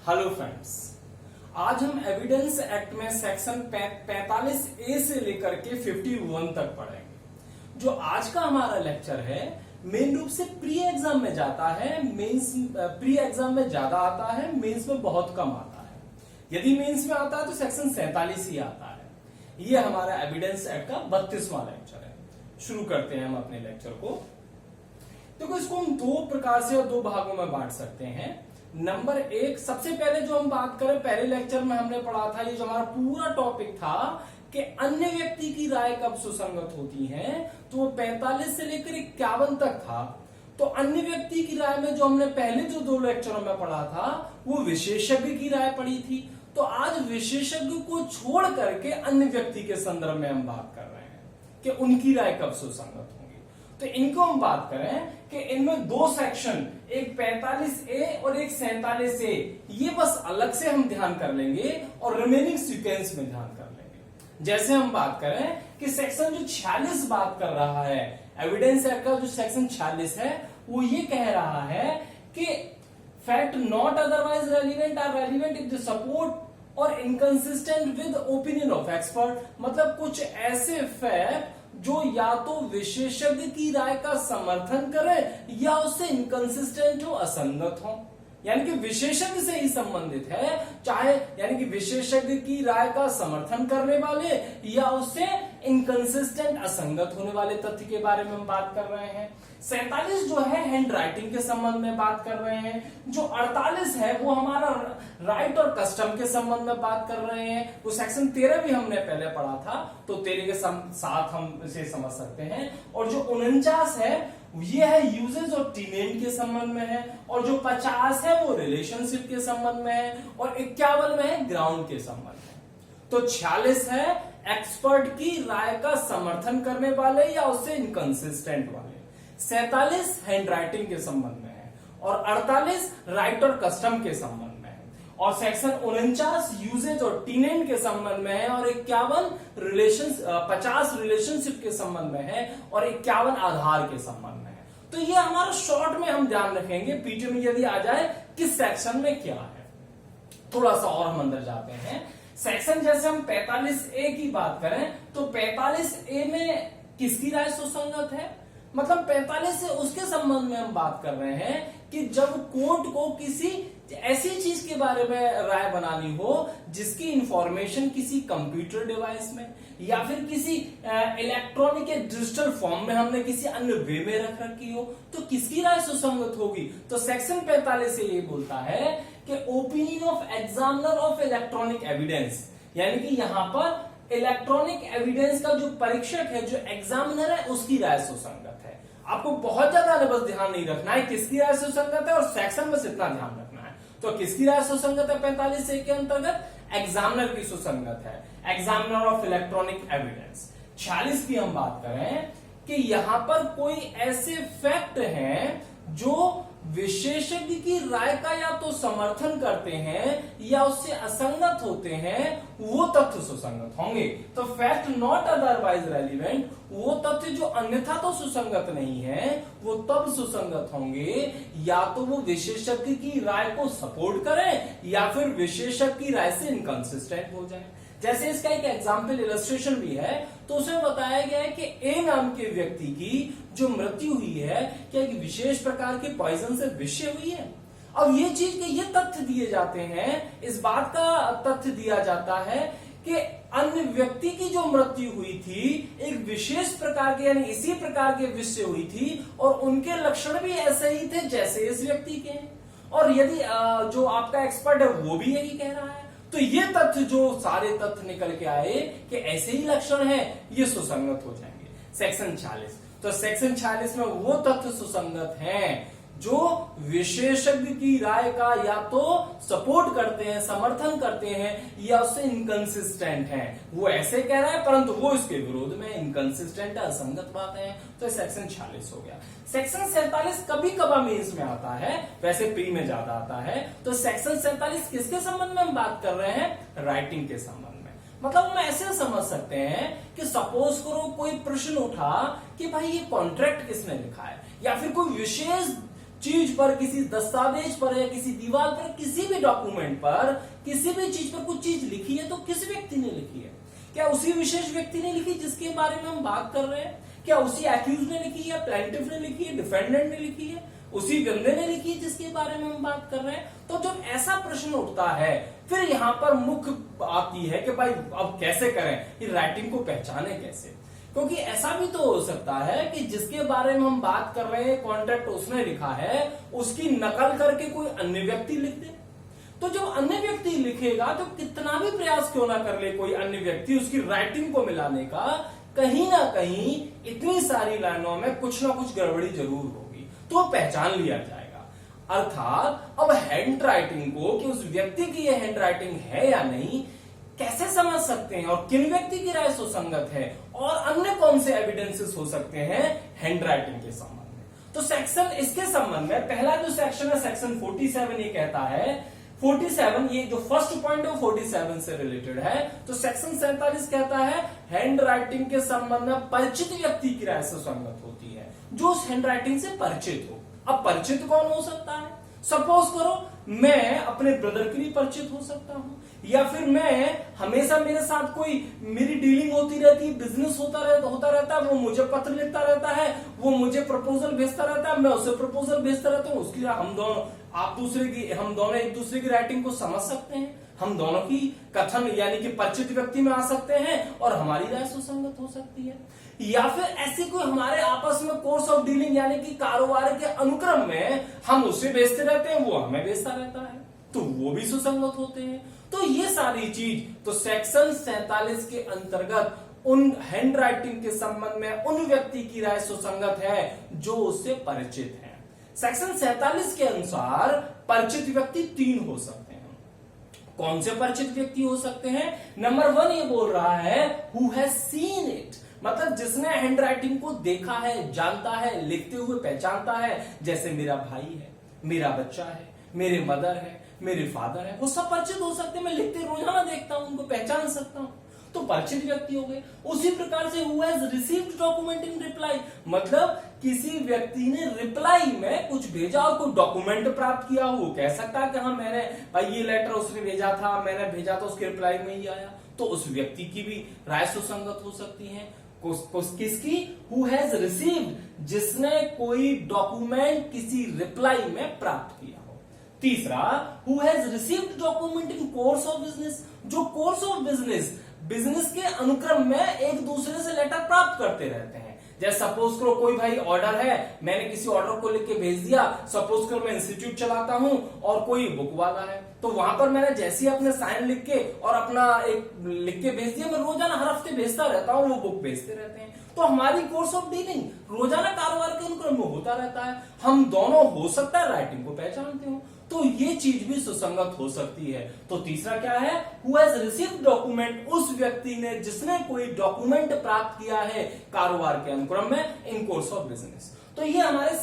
Hello friends, आज हम evidence act में सेक्शन 45A से लेकर के 51 तक पढ़ेंगे। जो आज का हमारा लेक्चर है मेन रूप से प्री एग्जाम में जाता है, मेंस प्री एग्जाम में ज्यादा आता है, मेंस में बहुत कम आता है। यदि मेंस में आता है तो सेक्शन 47 ही आता है। ये हमारा एविडेंस एक्ट का 32वां लेक्चर है। शुरू करते हैं हम अपने लेक्चर को। देखो, इसको हम दो प्रकार से और दो भागों में बांट सकते हैं। नंबर एक, सबसे पहले जो हम बात करें, पहले लेक्चर में हमने पढ़ा था, ये जो हमारा पूरा टॉपिक था कि अन्य व्यक्ति की राय कब सुसंगत होती है, तो वो 45 से लेकर 51 तक था। तो अन्य व्यक्ति की राय में जो हमने पहले जो दो लेक्चरों में पढ़ा था वो विशेषज्ञ की राय पढ़ी थी। तो आज विशेषज्ञ को छोड़ करके अन्य व्यक्ति के संदर्भ में हम बात कर रहे हैं कि उनकी राय कब सुसंगत होगी। तो इनको हम बात करें कि इनमें दो सेक्शन, एक 45A और एक 47A, ये बस अलग से हम ध्यान कर लेंगे और रिमेनिंग सीक्वेंस में ध्यान कर लेंगे। जैसे हम बात करें कि सेक्शन जो 46 बात कर रहा है, एविडेंस एक्ट का जो सेक्शन 46 है, वो ये कह रहा है कि fact not otherwise relevant are relevant if the support और inconsistent with opinion of expert. मतलब कुछ ऐसे फैक्ट जो या तो विशेषज्ञ की राय का समर्थन करे या उससे इनकंसिस्टेंट हो, असंगत हो, यानी कि विशेषज्ञ से ही संबंधित है, चाहे यानी कि विशेषज्ञ की राय का समर्थन करने वाले या उससे इनकंसिस्टेंट, असंगत होने वाले तथ्य के बारे में हम बात कर रहे हैं। 47 जो है हैंड राइटिंग के संबंध में बात कर रहे हैं। जो 48 है वो हमारा राइट और कस्टम के संबंध में बात कर रहे हैं। वो सेक्शन 13 भी हमने पहले पढ़ा था, तो 13 के साथ हम इसे समझ सकते हैं। और जो 49 है ये है यूजेज और टीनेंट के संबंध में है। और जो 50 है वो रिलेशनशिप के संबंध में है। और 51 में है ग्राउंड के संबंध में। तो 46 है एक्सपर्ट की राय का समर्थन करने वाले या उससे इनकंसिस्टेंट वाले। 47 हैंड राइटिंग के संबंध में है और 48 राइट और कस्टम के संबंध में है। और सेक्शन 49 यूजेज और टीनेंट के संबंध में है। और 50 रिलेशनशिप के संबंध में है और 51 आधार के संबंध में है। तो ये हमारा शॉर्ट में हम ध्यान रखेंगे, पीटी में यदि आ जाए किस सेक्शन में क्या है। थोड़ा सा और हम अंदर जाते हैं। सेक्शन जैसे हम 45A की बात करें तो 45A में किसकी राय सुसंगत है, मतलब 45 से उसके संबंध में हम बात कर रहे हैं कि जब कोर्ट को किसी ऐसी चीज के बारे में राय बनानी हो जिसकी इंफॉर्मेशन किसी कंप्यूटर डिवाइस में या फिर किसी इलेक्ट्रॉनिक या डिजिटल फॉर्म में हमने किसी अन्य वे में रख रखी हो, तो किसकी राय सुसंगत होगी। तो सेक्शन 45 से ये बोलता है कि opinion of examiner of electronic evidence, यानी कि यहां पर इलेक्ट्रॉनिक एविडेंस का जो परीक्षक है, जो एग्जामिनर है, उसकी राय सुसंगत है। आपको बहुत ज्यादा बस ध्यान नहीं रखना है किसकी राय सुसंगत है और सेक्शन में इतना ध्यान रखना है। तो किसकी राय सुसंगत है 45A के अंतर्गत, एग्जामिनर की सुसंगत है, एग्जामिनर ऑफ इलेक्ट्रॉनिक एविडेंस। 46 की हम बात करें कि यहां पर कोई ऐसे फैक्ट हैं जो विशेषज्ञ की राय का या तो समर्थन करते हैं या उससे असंगत होते हैं, वो तथ्य सुसंगत होंगे। तो फैक्ट नॉट अदरवाइज रेलिवेंट, वो तथ्य जो अन्यथा तो सुसंगत नहीं है, वो तब सुसंगत होंगे या तो वो विशेषज्ञ की राय को सपोर्ट करें या फिर विशेषज्ञ की राय से इनकंसिस्टेंट हो जाए। जैसे इसका एक एग्जाम्पल इलस्ट्रेशन भी है, तो उसमें बताया गया है कि ए नाम के व्यक्ति की जो मृत्यु हुई है क्या एक विशेष प्रकार के पॉइजन से विषय हुई है। अब ये चीज के ये तथ्य दिए जाते हैं, इस बात का तथ्य दिया जाता है कि अन्य व्यक्ति की जो मृत्यु हुई थी एक विशेष प्रकार के यानी इसी प्रकार के विष से हुई थी और उनके लक्षण भी ऐसे ही थे जैसे इस व्यक्ति के। और यदि जो आपका एक्सपर्ट है वो भी यही कह रहा है, तो ये तथ्य जो सारे तथ्य निकल के आए कि ऐसे ही लक्षण है, ये सुसंगत हो जाएंगे। सेक्शन 46, तो सेक्शन 46 में वो तथ्य सुसंगत हैं जो विशेषज्ञ की राय का या तो सपोर्ट करते हैं, समर्थन करते हैं या उससे इनकंसिस्टेंट हैं। वो ऐसे कह रहा है परंतु वो इसके विरोध में इनकंसिस्टेंट है, असंगत बात है। तो सेक्शन 46 हो गया। सेक्शन 47 कभी कभार मेंस में आता है, वैसे प्री में ज्यादा आता है। तो सेक्शन 47 किसके संबंध में हम बात कर रहे हैं, राइटिंग के संबंध में। मतलब हम ऐसे समझ सकते हैं कि सपोज करो कोई प्रश्न उठा कि भाई ये कॉन्ट्रैक्ट किसने लिखा है या फिर कोई विशेष चीज पर, किसी दस्तावेज पर या किसी दीवार पर, किसी भी डॉक्यूमेंट पर, किसी भी चीज पर कुछ चीज लिखी है तो किस व्यक्ति ने लिखी है? क्या उसी विशेष व्यक्ति ने लिखी जिसके बारे में हम बात कर रहे हैं? क्या उसी एक्यूज ने लिखी है, प्लेंटिफ ने लिखी है, डिफेंडेंट ने लिखी है, उसी बंदे ने लिखी है जिसके बारे में हम बात कर रहे हैं? तो जब ऐसा प्रश्न उठता है फिर यहां पर मुख्य बात यह है कि भाई अब कैसे करें, ये राइटिंग को पहचाने कैसे? क्योंकि ऐसा भी तो हो सकता है कि जिसके बारे में हम बात कर रहे हैं कॉन्ट्रैक्ट उसने लिखा है, उसकी नकल करके कोई अन्य व्यक्ति लिख दे। तो जब अन्य व्यक्ति लिखेगा तो कितना भी प्रयास क्यों ना कर ले कोई अन्य व्यक्ति उसकी राइटिंग को मिलाने का, कहीं ना कहीं इतनी सारी लाइनों में कुछ ना कुछ गड़बड़ी जरूर होगी, तो पहचान लिया जाएगा। अर्थात अब हैंड राइटिंग को कि उस व्यक्ति की यह हैंड राइटिंग है या नहीं कैसे समझ सकते हैं, और किन व्यक्ति की राय सुसंगत है, और अन्य कौन से एविडेंसेस हो सकते हैं हैंड राइटिंग के संबंध में। तो सेक्शन इसके संबंध में पहला जो सेक्शन है सेक्शन 47 ये कहता है, 47 ये जो फर्स्ट पॉइंट है 47 से रिलेटेड है। तो सेक्शन 47 कहता है हैंड राइटिंग के संबंध में परिचित व्यक्ति की राय सुसंगत होती है, जो उस हैंड राइटिंग से परिचित हो। अब परिचित कौन हो सकता है? सपोज करो मैं अपने ब्रदर के लिए परिचित हो सकता हूं, या फिर मैं हमेशा मेरे साथ कोई मेरी डीलिंग होती रहती है, बिजनेस होता रहता है, वो मुझे पत्र लिखता रहता है, वो मुझे प्रपोजल भेजता रहता है, मैं उसे प्रपोजल भेजता रहता हूं, उसकी हम दोनों एक दूसरे की राइटिंग को समझ सकते हैं, हम दोनों की कथन यानी कि परिचित व्यक्ति में आ सकते हैं और हमारी राय सुसंगत हो सकती है। या फिर ऐसे कोई हमारे आपस में कोर्स ऑफ डीलिंग यानी कि कारोबार के अनुक्रम में हम उसे भेजते रहते हैं, वो हमें भेजता रहता है, तो वो भी सुसंगत होते हैं। तो ये सारी चीज तो सेक्शन 47 के अंतर्गत उन हैंड राइटिंग के संबंध में उन व्यक्ति की राय सुसंगत है जो उससे परिचित है। सेक्शन 47 के अनुसार परिचित व्यक्ति 3 हो सकते हैं। कौन से परिचित व्यक्ति हो सकते हैं? नंबर 1 ये बोल रहा है हु हैज सीन इट, मतलब जिसने हैंड राइटिंग को देखा है, जानता है, लिखते हुए पहचानता है। जैसे मेरा भाई है, मेरा बच्चा है, मेरे मदर है, मेरे फादर है, वो सब परिचित हो सकते हैं। मैं लिखते रोजाना देखता हूं, उनको पहचान सकता हूं, तो परिचित व्यक्ति हो गए। उसी प्रकार से who has received document in reply, मतलब किसी व्यक्ति ने रिप्लाई में कुछ भेजा और कोई डॉक्यूमेंट प्राप्त किया, वो कह सकता है कि हाँ मैंने भाई ये लेटर उसने भेजा था, मैंने भेजा था, उसके रिप्लाई में ही आया, तो उस व्यक्ति की भी राय सुसंगत हो सकती है। किसकी? हु हैज रिसीव्ड, जिसने कोई डॉक्यूमेंट किसी रिप्लाई में प्राप्त किया हो। तीसरा who has received document in course of business, जो कोर्स ऑफ बिजनेस के अनुक्रम में एक दूसरे से लेटर प्राप्त करते रहते हैं। जैसे सपोज करो कोई भाई ऑर्डर है, मैंने किसी ऑर्डर को लिख के भेज दिया। सपोज करो मैं इंस्टीट्यूट चलाता हूं और कोई बुक वाला है, तो वहां पर मैंने जैसे ही अपने साइन लिख के और अपना एक लिख के भेज दिया, मैं रोजाना हर हफ्ते भेजता रहता हूं, वो बुक भेजते रहते हैं। तो हमारी कोर्स ऑफ डीलिंग रोजाना कारोबार के अनुक्रम में होता रहता है। हम दोनों हो सकता है राइटिंग को पहचानते हो, तो ये चीज भी सुसंगत हो सकती है। तो तीसरा क्या है? हु हैज रिसीव्ड डॉक्यूमेंट, उस व्यक्ति ने जिसने कोई डॉक्यूमेंट प्राप्त किया है कारोबार के अनुक्रम में इन कोर्स ऑफ बिजनेस। तो ये हमारे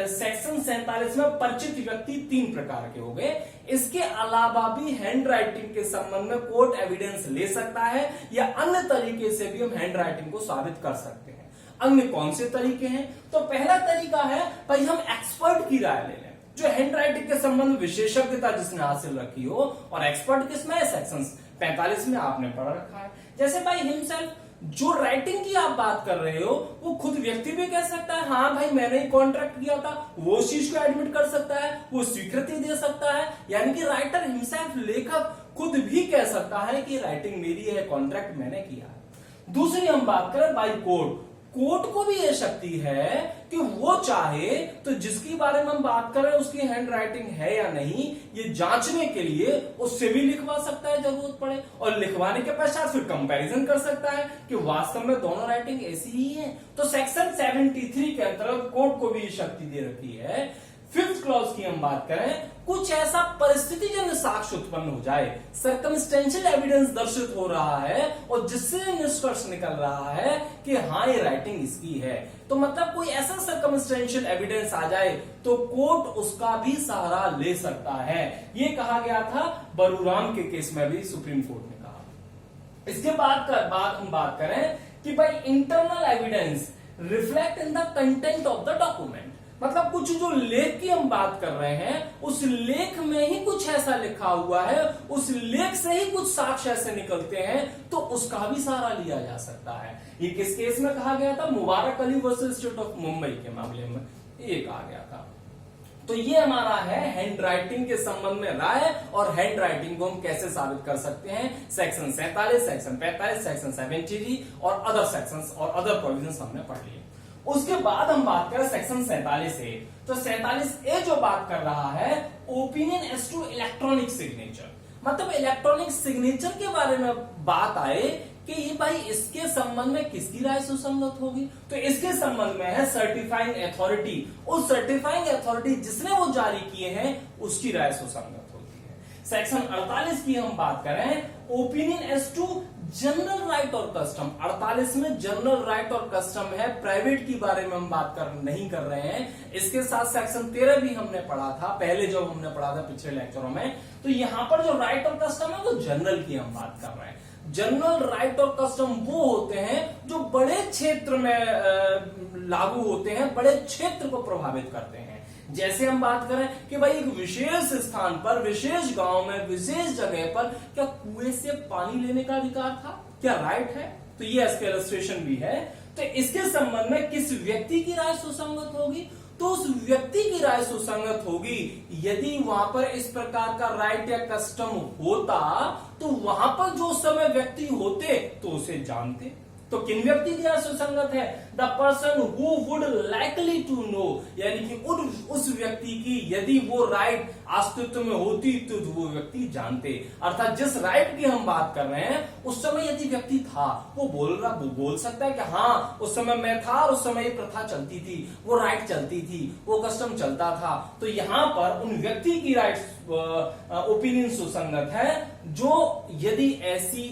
सेक्शन 47 में परिचित व्यक्ति 3 प्रकार के हो गए। इसके अलावा भी हैंड राइटिंग के संबंध में कोर्ट एविडेंस ले सकता है या अन्य तरीके से भी हम हैंड राइटिंग को साबित कर सकते हैं। अन्य कौन से तरीके हैं? तो पहला तरीका है भाई हम एक्सपर्ट की राय ले लें, जो हैंड राइटिंग के संबंध में विशेषज्ञता जिसने हासिल रखी हो। और एक्सपर्ट किसमें है? सेक्शन 45 में आपने पढ़ रखा है। जैसे भाई हिमसेल्फ, जो राइटिंग की आप बात कर रहे हो वो खुद व्यक्ति भी कह सकता है हाँ भाई मैंने ही कॉन्ट्रैक्ट किया था, वो उस चीज को एडमिट कर सकता है, वो स्वीकृति दे सकता है। यानी कि राइटर हिमसेल्फ, लेखक खुद भी कह सकता है कि राइटिंग मेरी है, कॉन्ट्रैक्ट मैंने किया है। दूसरी हम बात करें बाई कोर्ट, कोर्ट को भी यह शक्ति है कि वो चाहे तो जिसकी बारे में हम बात कर रहे हैं उसकी हैंड राइटिंग है या नहीं, ये जांचने के लिए उससे भी लिखवा सकता है जरूरत पड़े, और लिखवाने के पश्चात फिर कंपैरिजन कर सकता है कि वास्तव में दोनों राइटिंग ऐसी ही है। तो सेक्शन 73 के अंतर्गत कोर्ट को भी ये शक्ति दे रखी है। 5th क्लॉज की हम बात करें, कुछ ऐसा परिस्थितिजन्य साक्ष्य उत्पन्न हो जाए, सर्कमस्टेंशियल एविडेंस दर्शित हो रहा है और जिससे निष्कर्ष निकल रहा है कि हाँ ये राइटिंग इसकी है। तो मतलब कोई ऐसा सर्कमस्टेंशियल एविडेंस आ जाए तो कोर्ट उसका भी सहारा ले सकता है। ये कहा गया था बरूराम के केस में भी सुप्रीम कोर्ट ने कहा। इसके बाद हम बात करें कि भाई internal evidence reflect in the content of the document, मतलब कुछ जो लेख की हम बात कर रहे हैं उस लेख में ही कुछ ऐसा लिखा हुआ है, उस लेख से ही कुछ साक्ष्य ऐसे निकलते हैं, तो उसका भी सहारा लिया जा सकता है। ये किस केस में कहा गया था? Mubarak Ali versus state of Mumbai के मामले में ये कहा गया था। तो ये हमारा है हैंड राइटिंग के संबंध में राय, और हैंड राइटिंग को हम कैसे साबित कर सकते हैं। सेक्शन 47, सेक्शन 45, सेक्शन 70 और अदर सेक्शंस और अदर प्रोविजंस हमने पढ़ लिए। उसके बाद हम बात करें सेक्शन 47A। तो 47A जो बात कर रहा है opinion as to electronic signature, मतलब इलेक्ट्रॉनिक सिग्नेचर के बारे में बात आए कि ये भाई इसके संबंध में किसकी राय सुसंगत होगी। तो इसके संबंध में है सर्टिफाइंग अथॉरिटी, उस सर्टिफाइंग अथॉरिटी जिसने वो जारी किए हैं उसकी राय सुसंगत होती है। सेक्शन 48 की हम बात करें opinion as to general right और कस्टम। 48 में जनरल राइट और कस्टम है, प्राइवेट की बारे में हम बात नहीं कर रहे हैं। इसके साथ सेक्शन 13 भी हमने पढ़ा था पहले, जब हमने पढ़ा था पिछले लेक्चरों में। तो यहां पर जो राइट और कस्टम है वो जनरल की हम बात कर रहे हैं। जनरल राइट और कस्टम वो होते हैं जो बड़े क्षेत्र में लागू होते हैं, बड़े क्षेत्र को प्रभावित करते हैं। जैसे हम बात करें कि भाई एक विशेष स्थान पर, विशेष गांव में, विशेष जगह पर क्या कुएं से पानी लेने का अधिकार था, क्या राइट है? तो ये इसका इलस्ट्रेशन भी है। तो इसके संबंध में किस व्यक्ति की राय सुसंगत होगी? तो उस व्यक्ति की राय सुसंगत होगी यदि वहां पर इस प्रकार का राइट या कस्टम होता, तो वहां पर जो समय व्यक्ति होते तो उसे जानते। तो किन व्यक्ति की राय सुसंगत है? The person who would likely to know, यानी कि उस व्यक्ति की यदि वो राइट अस्तित्व में होती तो वो व्यक्ति जानते। अर्थात जिस राइट की हम बात कर रहे हैं उस समय यदि व्यक्ति था, वो बोल सकता है कि हाँ उस समय मैं था और उस समय ये प्रथा चलती थी, वो राइट चलती थी, वो कस्टम चलता था। तो यहां पर उन व्यक्ति की राइट ओपिनियन सुसंगत है जो यदि ऐसी